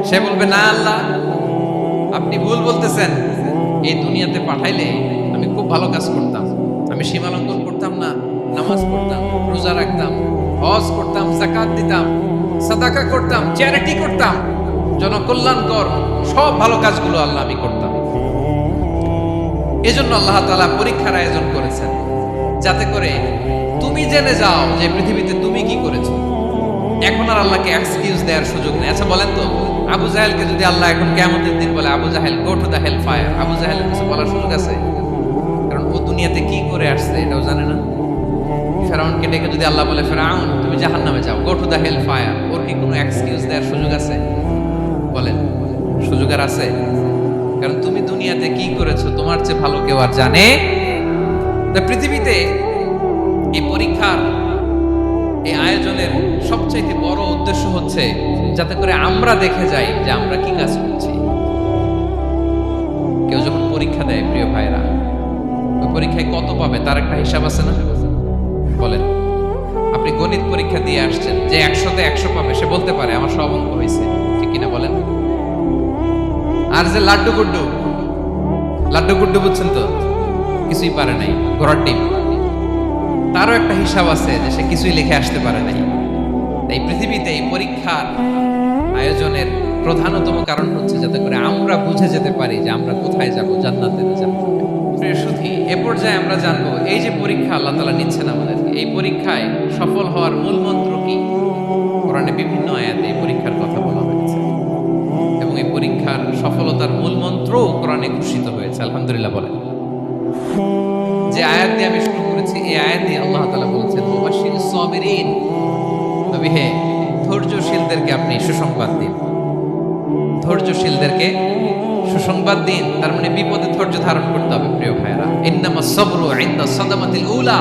সে বলবে, না আল্লাহ আপনি ভুল বলতেছেন, এই দুনিয়াতে পাঠাইলে আমি খুব ভালো কাজ করতাম, আমি সীমালঙ্ঘন করতাম না, নামাজ পড়তাম, রোজা রাখতাম, হজ করতাম, যাকাত দিতাম, সাদাকা করতাম, চ্যারিটি করতাম, জনকল্যাণকর সব ভালো কাজগুলো আল্লাহ আমি করতাম। এজন্য আল্লাহ তাআলা পরীক্ষার আয়োজন করেছেন, যাতে করে তুমি জেনে যাও যে পৃথিবীতে তুমি কি করেছো। এখন আর আল্লাহকে এক্সকিউজ দেওয়ার সুযোগ নেই। আচ্ছা বলেন তো, আবু জাহেলকে যদি আল্লাহ এখন কিয়ামতের দিন বলে, আবু জাহেল go to the hell fire, আবু জাহেল কিছু বলার সুযোগ আছে? কারণ ও দুনিয়াতে কি করে আসছে এটাও জানে না। ফেরাউনকে ডেকে যদি আল্লাহ বলে, ফেরাউন তুমি জাহান্নামে যাও, go to the hell fire, ওর কি কোনো এক্সকিউজ দেওয়ার সুযোগ আছে? বলেন, সুযোগ আর আছে? কারণ তুমি দুনিয়াতে কি করেছো তোমার চেয়ে ভালো কেউ আর জানে। পৃথিবীতে এই পরীক্ষার এই আয়োজনের সবচাইতে বড় উদ্দেশ্য হচ্ছে যাতে করে আমরা দেখে যাই যে আমরা কি কাজ করছি। কেউ যখন পরীক্ষা দেয় প্রিয় ভাইরা, ওই পরীক্ষায় কত পাবে তার একটা হিসাব আছে না? বলেন, আপনি গণিত পরীক্ষা দিয়ে আসছেন, যে 100-তে 100 পাবে সে বলতে পারে আমার সব অঙ্ক হয়েছে, ঠিক কিনা বলেন? আর যে লাড্ডু গুড্ডু বুঝছেন তো, কিছুই পারে নাই, ঘোড়ার ডিম, তারও একটা হিসাব আছে যে সে কিছুই লিখে আসতে পারে নাই। এই পৃথিবীতে এই পরীক্ষার আয়োজনের প্রধানতম কারণ হচ্ছে যাতে করে আমরা বুঝে যেতে পারি যে আমরা কোথায় যাব, জান্নাতে না জান্নাতে। প্রিয় সুধী, এ পর্যায়ে আমরা জানবো এই যে পরীক্ষা আল্লাহ তাআলা নিচ্ছেন আমাদেরকে, এই পরীক্ষায় সফল হওয়ার মূল মন্ত্র কি। কোরআনে বিভিন্ন আয়াতে এই পরীক্ষার কথা বলা হয়েছে এবং এই পরীক্ষার সফলতার মূল মন্ত্র কোরআনে ঘোষিত হয়েছে। আলহামদুলিল্লাহ বলেন। যে আয়াত দিয়ে আমি শুরু করেছি, এই আয়াতে আল্লাহ তাআলা বলেছেন, মুবাশশিরিস সাবিরিন, নবী হে ধৈর্যশীলদেরকে আপনি সুসংবাদ দিন, ধৈর্যশীলদেরকে সুসংবাদ দিন। তার মানে বিপদে ধৈর্য ধারণ করতে হবে প্রিয় ভাইরা। ইন্নামাস সাবরু ইনদা সাদামাতিল উলা।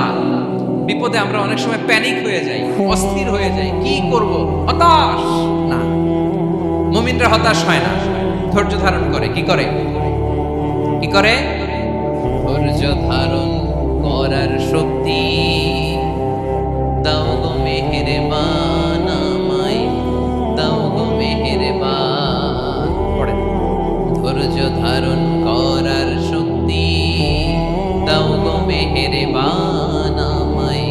বিপদে আমরা অনেক সময় প্যানিক হয়ে যাই, অস্থির হয়ে যাই, কি করব, হতাশ না। মুমিনরা হতাশ হয় না, ধৈর্য ধারণ করে। কি করে? কি করে? ধৈর্য ধারণ করার শক্তি দাও গো মেহেরবান, আমায় দাও গো মেহেরবান। পড়েন, ধৈর্য ধারণ করার শক্তি দাও গো মেহেরবান, আমায়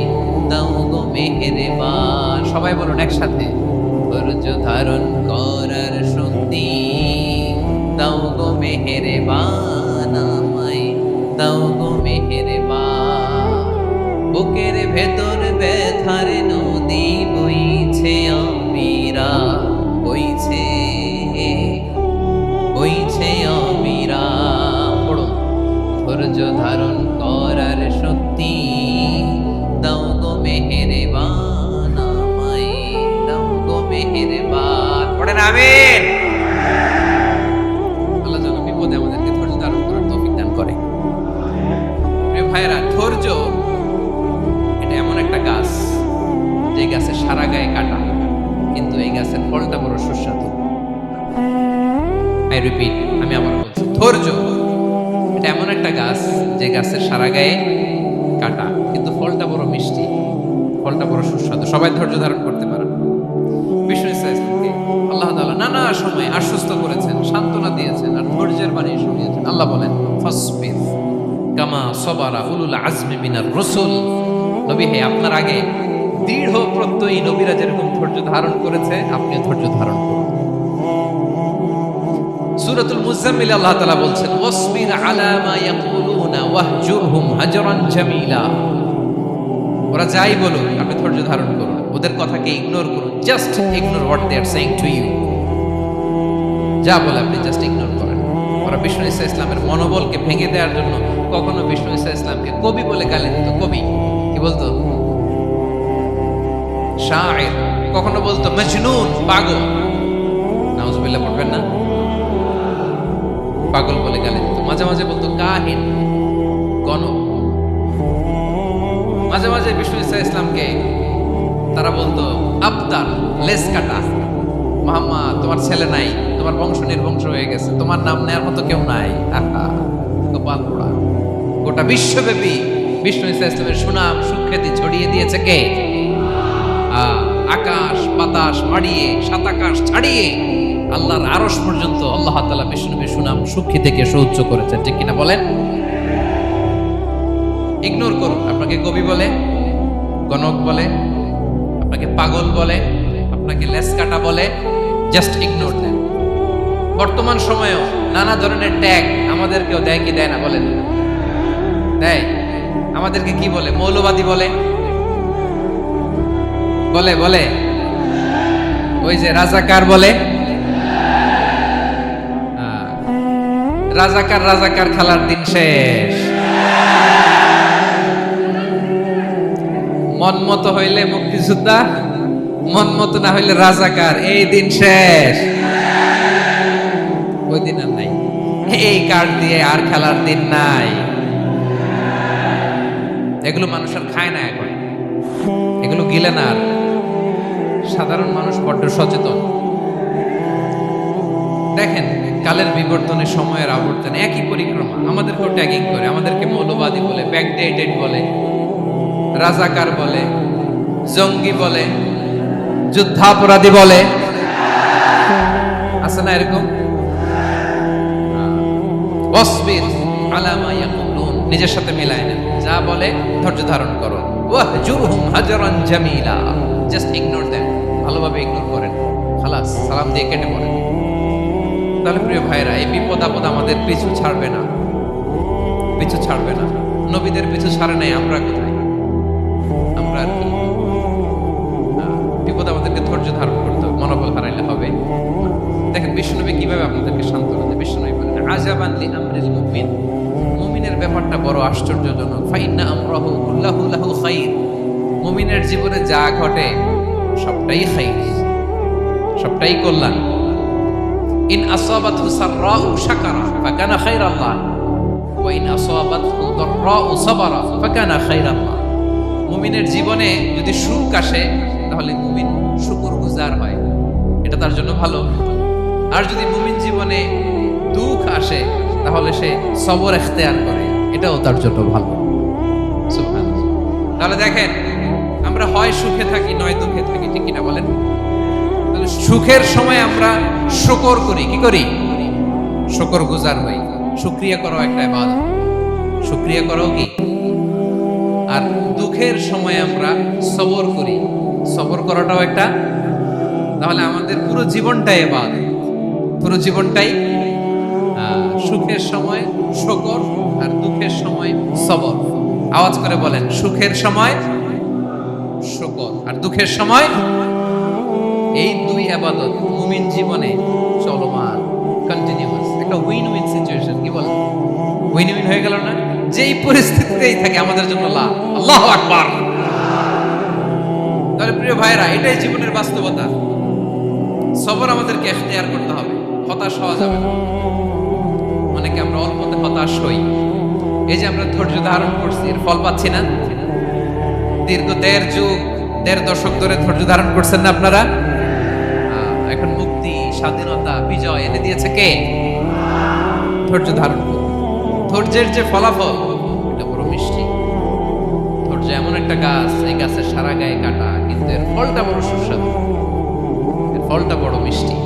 দাও গো মেহেরবান। সবাই বলুন একসাথে, ধৈর্য ধারণ করার শক্তি দাও গো মেহেরবান, আমায় দাও গো মেহেরবান। বুকের ভেতর ব্যথার নদী বইছে অবিরা, বইছে বইছে অবিরা। পড়ুন, ধৈর্য ধারণ করার ভাইরা, ধৈর্য এটা এমন একটা গাছ যে গাছের সারা গায়ে কাটা, কিন্তু এই গাছের ফলটা বড় সুস্বাদু। আই রিপিট, আমি আবার বলছি, ধৈর্য এটা এমন একটা গাছ যে গাছের সারা গায়ে কাটা, কিন্তু ফলটা বড় মিষ্টি, ফলটা বড় সুস্বাদু। সবাই ধৈর্য ধারণ করতে পারে। বিষ্ণু ইসলামকে আল্লাহ তাআলা নানা সময় আশ্বস্ত করেছেন, সান্ত্বনা দিয়েছেন, আর ধৈর্যের বাণী শুনিয়েছেন। আল্লাহ বলেন, ফাসবির কামা সবারা উলুল আজমি মিনার রাসূল। নবী হে, আপনার আগে দৃঢ় প্রত্যয়ী নবীরা যেরকম ধৈর্য ধারণ করেছে, আপনিও ধৈর্য ধারণ করুন। সূরাতুল মুজাম্মিল আল্লাহ তাআলা বলছেন, ওয়াসবির আলা মা ইয়াকুলুনা ওয়াহজুরহুম হাজরান জামিলা। ওরা যাই বলুক, আপনি ধৈর্য ধারণ করুন, ওদের কথাকে ইগনোর করুন। Just ignore what they are saying to you. যা বলে আপনি জাস্ট ইগনোর করেন। ওরা বিষ্ণু ঈসা ইসলামের মনোবলকে ভেঙে দেওয়ার জন্য কখনো বিষ্ণু ঈসা ইসলামকে কবি বলে গালি দিত। কবি কি বলতো? শায়ের। কখনো বলতো মজনুন, পাগল। নাউজুবিল্লাহ পড়বেন না? পাগল বলে গালি দিত। মাঝে মাঝে বলতো কাহিন, গণক। মাঝে মাঝে বিষ্ণু ঈসা ইসলামকে তারা বলতো আবতার, লেস কাটা। মুহাম্মদ, তোমার ছেলে নাই, তোমার বংশ নির্বংশ হয়ে গেছে, তোমার নাম নেয়ার মতো কেউ নাই। আহা, কপাল পোড়া। গোটা বিশ্বব্যাপী বিষ্ণু ঈসা ইসলামের সুনাম সুখ্যাতি ছড়িয়ে দিয়েছে কে? আকাশ বাতাস মাড়িয়ে, সাত আকাশ ছাড়িয়ে আল্লাহর আরশ পর্যন্ত আল্লাহ তাআলা বিষ্ণু নবীর সুনাম সুখ্যাতিকে সুউচ্চ করেছেন। ঠিক কিনা বলেন? ইগনোর করুন। আপনাকে কবি বলে, গণক বলে, আপনাকে পাগল বলে, আপনাকে লেস কাটা বলে, জাস্ট ইগনোর দেন। বর্তমান সময়েও নানা ধরনের ট্যাগ আমাদেরকেও দেয় কি দেয় না বলেন? দেয়। আমাদেরকে কি বলে? মৌলবাদী বলে, বলে বলে ওই যে রাজাকার বলে। রাজাকার রাজাকার খেলার দিন শেষ। মন মতো হইলে মুক্তিযোদ্ধা, মন মতো না হইলে রাজাকার, এই দিন শেষ। ওই দিন আর নাই। এই কার্ড দিয়ে আর খেলার দিন নাই। এগুলো মানুষ আর খায় না এখন, এগুলো গিলে না আর। সাধারণ মানুষ বড্ড সচেতন। দেখেন, কালের বিবর্তনে, সময়ের আবর্তনে একই পরিক্রমা আমাদেরকেও ট্যাগিং করে। আমাদেরকে মৌলবাদী বলে, ব্যাকডেটেড বলে, রাজাকার বলে, জঙ্গি বলে, যুদ্ধাপরাধী বলে। আছে না এরকম? ওয়াসবির আলা মা ইয়াকুলুন, নিজের সাথে মিলায় না। যা বলে ধৈর্য ধারণ করো। ওয়াহজুরহুম হাজরান জামিলা, জাস্ট ইগনোর দেন। ভালোভাবে ইগনোর করেন, খালাস, সালাম দিয়ে কেটে পড়েন। তাহলে প্রিয় ভাইরা, এই বিপদ আপদ আমাদের পিছু ছাড়বে না, পিছু ছাড়বে না। নবীদের পিছু ছাড়ে নাই, আমরা কোথায়? আমরা আর কি? বিপদ আমাদেরকে ধৈর্য ধারণ করতে হবে, মনোবল হারাইলে হবে। দেখেন বিশ্বনবী কিভাবে আপনাদেরকে সান্ত্বনা দেয়। বিশ্বনবী বলেন, আজাবান লি আমরিল মুমিন, মুমিনের ব্যাপারটা বড় আশ্চর্যজনক। ফাইন্না আমরাহু কুল্লাহু লাহু খাইর, মুমিনের জীবনে যা ঘটে সবটাই খাইর, সবটাই কল্যাণ। ইন আসাবাতহু সাররাউ শাকারা ফাকানা খাইরাল্লাহ ওয়া ইন আসাবাতহু দাররাউ সাবারা ফাকানা খাইরাল্লাহ। মুমিনের জীবনে যদি সুখ আসে তাহলে মুমিন শুকরগুজার হয়, এটা তার জন্য ভালো। আর যদি মুমিন জীবনে দুঃখ আসে তাহলে সে সবর ইখতিয়ার করে, এটাও তার জন্য ভালো। সুবহানাল্লাহ। তাহলে দেখেন, আমরা হয় সুখে থাকি নয় দুঃখে থাকি, ঠিক কিনা বলেন? তাহলে সুখের সময় আমরা শুকর করি, কি করি? শুকরগুজার হই। শুকরিয়া করাও একটা ইবাদত, শুকরিয়া করাও কি? আর দুঃখের সময় আমরা সবর করি, সবর করাটাও একটা। তাহলে আমাদের পুরো জীবনটাই ইবাদত, পুরো জীবনটাই। সুখের সময় শুকর আর দুঃখের সময় সবর। আওয়াজ করে বলেন, সুখের সময় শুকর আর দুঃখের সময়। এই দুই ইবাদত মুমিন জীবনে চলমান, কন্টিনিউয়াস, একটা উইন উইন সিচুয়েশন। কি বলেন? উইন উইন হয়ে গেল না? যেই পরিস্থিতিতেই থাকে আমাদের জন্য লাভ। আল্লাহু আকবার। তাহলে প্রিয় ভাইরা, এটাই জীবনের বাস্তবতা। সবর আমাদেরকে ইখতিয়ার করতে হবে, হতাশ হওয়া যাবে না। অনেকে আমরা অল্পতে হতাশ হই, এই যে আমরা ধৈর্য ধারণ করছি, এর ফল পাচ্ছি না? দীর্ঘ 1.5 দশক ধরে ধৈর্য ধারণ করছেন না আপনারা? এখন মুক্তি, স্বাধীনতা, বিজয় এনে দিয়েছে কে? ধৈর্য ধারণ করুন। ধৈর্যের যে ফলাফল, এটা বড় মিষ্টি। ধৈর্য এমন একটা গাছ, এই গাছের সারা গায়ে কাটা, কিন্তু এর ফলটা বড় সুস্বাদু, এর ফলটা বড় মিষ্টি।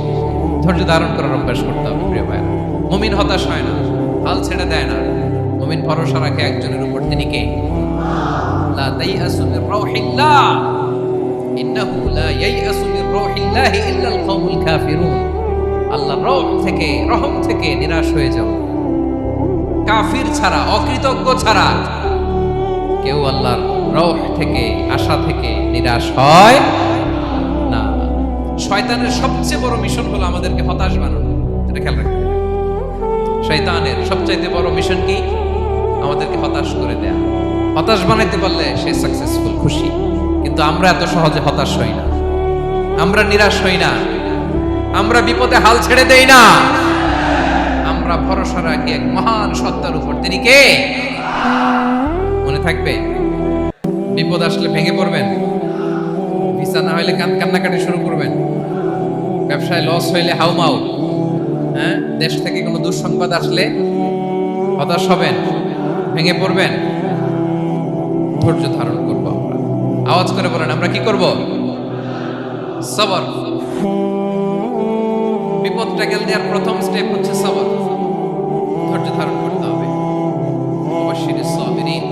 ধৈর্য ধারণ করার অভ্যাস করতে হবে প্রিয় ভাইরা। মুমিন হতাশ হয় না, হাল ছেড়ে দেয় না। মুমিন ভরসা রাখে একজনের উপর, তিনি কে? লা তাইয়াসু মির রাউহিল্লাহ, ইন্নাহু লা ইয়াইয়াসু মির রাউহিল্লাহি ইল্লাল কওমুল কাফিরুন। আল্লাহর রহম থেকে, রহম থেকে নিরাশ হয়ে যাও। কাফির ছাড়া, অকৃতজ্ঞ ছাড়া কেউ আল্লাহর রহ থেকে, আশা থেকে নিরাশ হয় না। শয়তানের সবচেয়ে বড় মিশন হলো আমাদেরকে হতাশ বানানো। এটা খেয়াল রাখবেন। শয়তানের সবচাইতে বড় মিশন কি? আমাদেরকে হতাশ করে দেয়া। হতাশ বানাইতে পারলে সে সাকসেসফুল, খুশি। কিন্তু আমরা এত সহজে হতাশ হই না, আমরা নিরাশ হই না, আমরা বিপদে হাল ছেড়ে দেই না। আমরা ভরসা রাখি এক মহান সত্তার উপর, তিনি কে? মনে থাকবে, বিপদ আসলে ভেঙে পড়বেন, ভিসা না হইলে কান্নাকাটি শুরু করবেন, ব্যবসায় লস হইলে হাউমাউ, হ্যাঁ, দেশ থেকে কোনো দুঃসংবাদ আসলে হতাশ হবেন, ভেঙে পড়বেন। ধৈর্য ধারণ করবো আমরা। আওয়াজ করে বলেন, আমরা কি করব? সবর। বিপদ ট্যাকেল দেওয়ার প্রথম স্টেপ হচ্ছে সবর। ধৈর্য ধারণ করতে হবে। ওয়াবাশশিরিস সাবিরিন,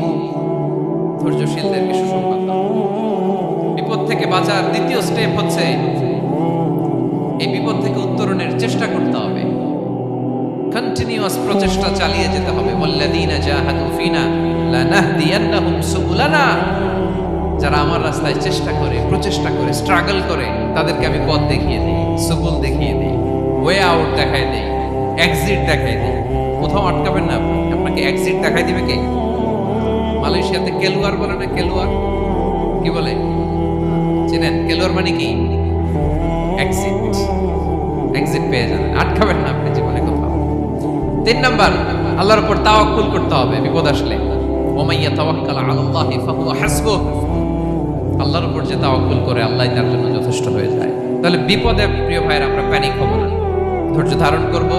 ধৈর্যশীলদেরকে সুসংবাদ দাও। বিপদ থেকে বাঁচার দ্বিতীয় স্টেপ হচ্ছে এই বিপদ থেকে উত্তরণের চেষ্টা করতে হবে। কন্টিনিউয়াস প্রচেষ্টা চালিয়ে যেতে হবে। ওয়াল্লাযীনা জাহাদু ফিনা লানাহদিয়ান্নাহুম সুবুলানা। যারা আমার রাস্তায় চেষ্টা করে, প্রচেষ্টা করে, স্ট্রাগল করে, তাদেরকে আমি পথ দেখিয়ে দিই, সুবুল দেখিয়ে দিই, ওয়ে আউট দেখাই দিই, এক্সিট দেখাই দিই। কোথাও আটকাবেন না, আপনাকে এক্সিট দেখাই দিবে কে? মালয়েশিয়াতে কেলুয়ার বলে না, কেলুয়ার কি বলে চেনেন? কেলুয়ার মানে কি? এক্সিট। এক্সিট পেয়ে যান, আটকাবেন না আপনি জীবনে কোথাও। 3 নাম্বার, আল্লাহর উপর তাওয়াক্কুল করতে হবে বিপদ আসলে। ওমাইয়া তাওয়াক্কাল আলাল্লাহি ফাহুয়া হাসবুহ। আল্লাহর উপর যে তাওয়াক্কুল করে, আল্লাহই তার জন্য যথেষ্ট হয়ে যায়। তাহলে বিপদে প্রিয় ভাইরা আমরা প্যানিক হব না, ধৈর্য ধারণ করব,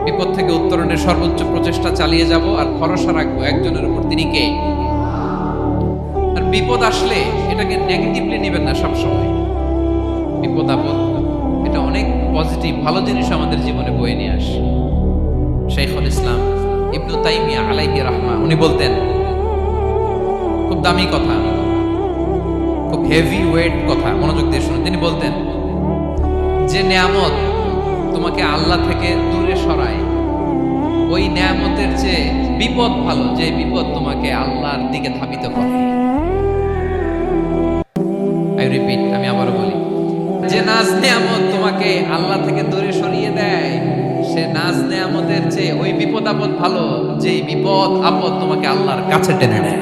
বিপদ থেকে উত্তরণের সর্বোচ্চ প্রচেষ্টা চালিয়ে যাব, আর ভরসা রাখবো একজনের উপর, তিনি কে? আর বিপদ আসলে এটাকে নেগেটিভলি নেবেন না সবসময়। বিপদ আপদ এটা অনেক পজিটিভ, ভালো জিনিস আমাদের জীবনে বয়ে নিয়ে আসে। শাইখুল ইসলাম ইবনু তাইমিয়া আলাইহি রাহমা, উনি বলতেন, খুব দামি কথা, খুব হেভি ওয়েট কথা, মনোযোগ দিয়ে শুনুন। তিনি বলতেন, যে নেয়ামত তোমাকে আল্লাহ থেকে দূরে সরায়, ওই নেয়ামতের চেয়ে বিপদ ভালো, যে বিপদ তোমাকে আল্লাহর দিকে ধাবিত করে। আই রিপিট, আমি আবারও বলি, যে নাজ নেয়ামত তোমাকে আল্লাহ থেকে দূরে সরিয়ে দেয়, সে নাজ নেয়ামতের চেয়ে ওই বিপদ আপদ ভালো, যে বিপদ আপদ তোমাকে আল্লাহর কাছে টেনে নেয়।